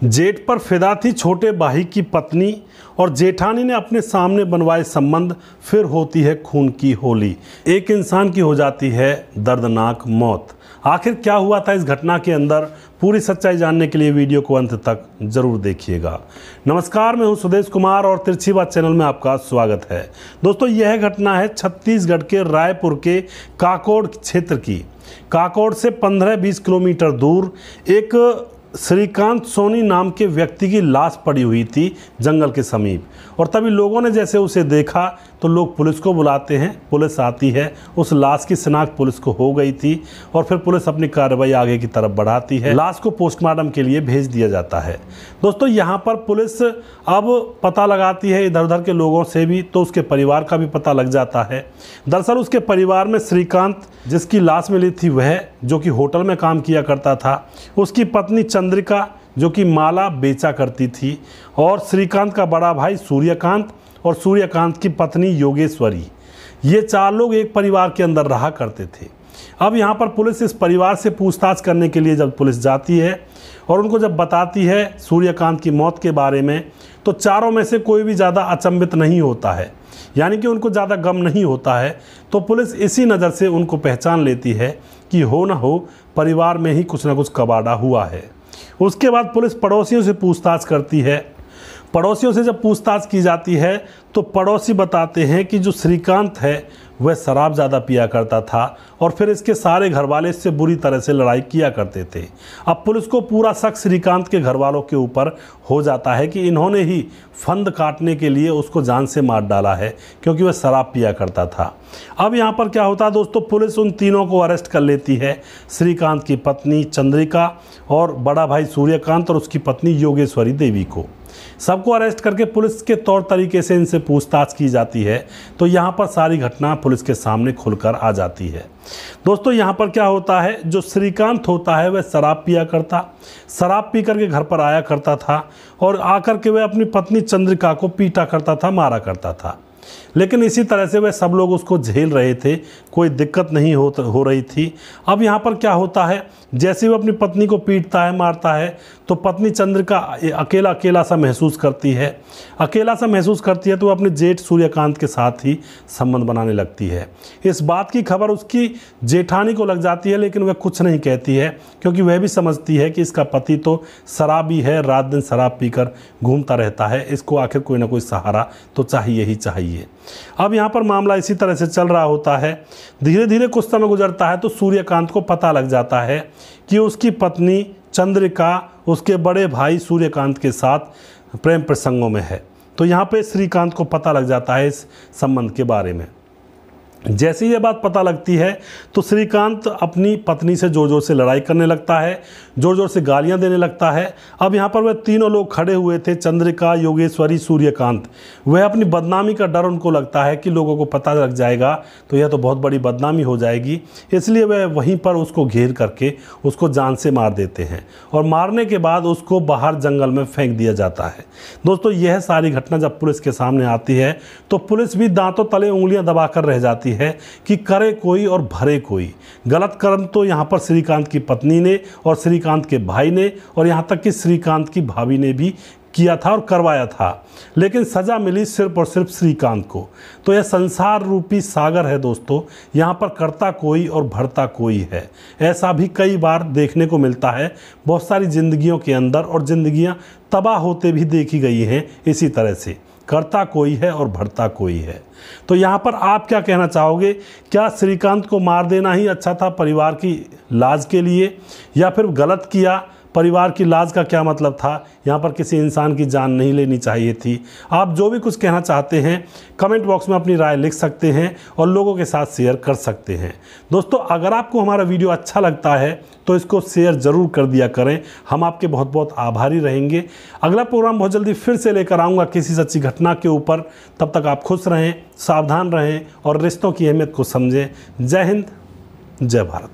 जेठ पर फिदा थी छोटे भाई की पत्नी और जेठानी ने अपने सामने बनवाए संबंध, फिर होती है खून की होली। एक इंसान की हो जाती है दर्दनाक मौत। आखिर क्या हुआ था इस घटना के अंदर, पूरी सच्चाई जानने के लिए वीडियो को अंत तक जरूर देखिएगा। नमस्कार, मैं हूं सुदेश कुमार और तिरछी बात चैनल में आपका स्वागत है। दोस्तों, यह घटना है छत्तीसगढ़ के रायपुर के काकोड़ क्षेत्र की। काकोड़ से 15-20 किलोमीटर दूर एक श्रीकांत सोनी नाम के व्यक्ति की लाश पड़ी हुई थी जंगल के समीप, और तभी लोगों ने जैसे उसे देखा तो लोग पुलिस को बुलाते हैं। पुलिस आती है, उस लाश की शिनाख्त पुलिस को हो गई थी और फिर पुलिस अपनी कार्रवाई आगे की तरफ बढ़ाती है। लाश को पोस्टमार्टम के लिए भेज दिया जाता है। दोस्तों, यहाँ पर पुलिस अब पता लगाती है इधर उधर के लोगों से भी, तो उसके परिवार का भी पता लग जाता है। दरअसल उसके परिवार में श्रीकांत जिसकी लाश मिली थी, वह जो कि होटल में काम किया करता था, उसकी पत्नी चंद्रिका जो कि माला बेचा करती थी, और श्रीकांत का बड़ा भाई सूर्यकांत और सूर्यकांत की पत्नी योगेश्वरी। ये 4 लोग एक परिवार के अंदर रहा करते थे। अब यहाँ पर पुलिस इस परिवार से पूछताछ करने के लिए जब पुलिस जाती है और उनको जब बताती है सूर्यकांत की मौत के बारे में, तो चारों में से कोई भी ज़्यादा अचंभित नहीं होता है, यानी कि उनको ज़्यादा गम नहीं होता है। तो पुलिस इसी नज़र से उनको पहचान लेती है कि हो न हो परिवार में ही कुछ न कुछ कबाड़ा हुआ है। उसके बाद पुलिस पड़ोसियों से पूछताछ करती है। पड़ोसियों से जब पूछताछ की जाती है तो पड़ोसी बताते हैं कि जो श्रीकांत है वह शराब ज़्यादा पिया करता था और फिर इसके सारे घरवाले इससे बुरी तरह से लड़ाई किया करते थे। अब पुलिस को पूरा शक श्रीकांत के घरवालों के ऊपर हो जाता है कि इन्होंने ही फंद काटने के लिए उसको जान से मार डाला है, क्योंकि वह शराब पिया करता था। अब यहाँ पर क्या होता है दोस्तों, पुलिस उन तीनों को अरेस्ट कर लेती है, श्रीकांत की पत्नी चंद्रिका और बड़ा भाई सूर्यकांत और उसकी पत्नी योगेश्वरी देवी को। सबको अरेस्ट करके पुलिस के तौर तरीके से इनसे पूछताछ की जाती है। तो यहाँ पर सारी घटना पुलिस के सामने खुलकर आ जाती है। दोस्तों, यहाँ पर क्या होता है, जो श्रीकांत होता है वह शराब पिया करता, शराब पी करके घर पर आया करता था और आकर के वह अपनी पत्नी चंद्रिका को पीटा करता था, मारा करता था। लेकिन इसी तरह से वह सब लोग उसको झेल रहे थे, कोई दिक्कत नहीं हो रही थी। अब यहाँ पर क्या होता है, जैसे वो अपनी पत्नी को पीटता है, मारता है, तो पत्नी चंद्रिका अकेला अकेला सा महसूस करती है। अकेला सा महसूस करती है तो वो अपने जेठ सूर्यकांत के साथ ही संबंध बनाने लगती है। इस बात की खबर उसकी जेठानी को लग जाती है, लेकिन वह कुछ नहीं कहती है, क्योंकि वह भी समझती है कि इसका पति तो शराबी है, रात दिन शराब पीकर घूमता रहता है, इसको आखिर कोई ना कोई सहारा तो चाहिए ही चाहिए। अब यहाँ पर मामला इसी तरह से चल रहा होता है। धीरे धीरे कुछ समय गुजरता है तो सूर्यकांत को पता लग जाता है कि उसकी पत्नी चंद्रिका उसके बड़े भाई सूर्यकांत के साथ प्रेम प्रसंगों में है। तो यहाँ पे श्रीकांत को पता लग जाता है इस संबंध के बारे में। जैसे ही ये बात पता लगती है तो श्रीकांत अपनी पत्नी से जोर जोर से लड़ाई करने लगता है, जोर जोर से गालियां देने लगता है। अब यहाँ पर वह तीनों लोग खड़े हुए थे, चंद्रिका, योगेश्वरी, सूर्यकांत। वह अपनी बदनामी का डर उनको लगता है कि लोगों को पता लग जाएगा तो यह तो बहुत बड़ी बदनामी हो जाएगी, इसलिए वह वहीं पर उसको घेर करके उसको जान से मार देते हैं और मारने के बाद उसको बाहर जंगल में फेंक दिया जाता है। दोस्तों, यह सारी घटना जब पुलिस के सामने आती है तो पुलिस भी दांतों तले उंगलियां दबाकर रह जाती है कि करे कोई और भरे कोई। गलत कर्म तो यहाँ पर श्रीकांत की पत्नी ने और श्रीकांत के भाई ने और यहाँ तक कि श्रीकांत की भाभी ने भी किया था और करवाया था, लेकिन सजा मिली सिर्फ और सिर्फ श्रीकांत को। तो यह संसार रूपी सागर है दोस्तों, यहाँ पर करता कोई और भरता कोई है। ऐसा भी कई बार देखने को मिलता है बहुत सारी जिंदगियों के अंदर, और जिंदगियां तबाह होते भी देखी गई हैं इसी तरह से। करता कोई है और भरता कोई है। तो यहाँ पर आप क्या कहना चाहोगे, क्या श्रीकांत को मार देना ही अच्छा था परिवार की लाज के लिए, या फिर गलत किया? परिवार की लाज का क्या मतलब था, यहाँ पर किसी इंसान की जान नहीं लेनी चाहिए थी? आप जो भी कुछ कहना चाहते हैं कमेंट बॉक्स में अपनी राय लिख सकते हैं और लोगों के साथ शेयर कर सकते हैं। दोस्तों, अगर आपको हमारा वीडियो अच्छा लगता है तो इसको शेयर ज़रूर कर दिया करें, हम आपके बहुत बहुत आभारी रहेंगे। अगला प्रोग्राम बहुत जल्दी फिर से लेकर आऊँगा किसी सच्ची घटना के ऊपर। तब तक आप खुश रहें, सावधान रहें और रिश्तों की अहमियत को समझें। जय हिंद, जय भारत।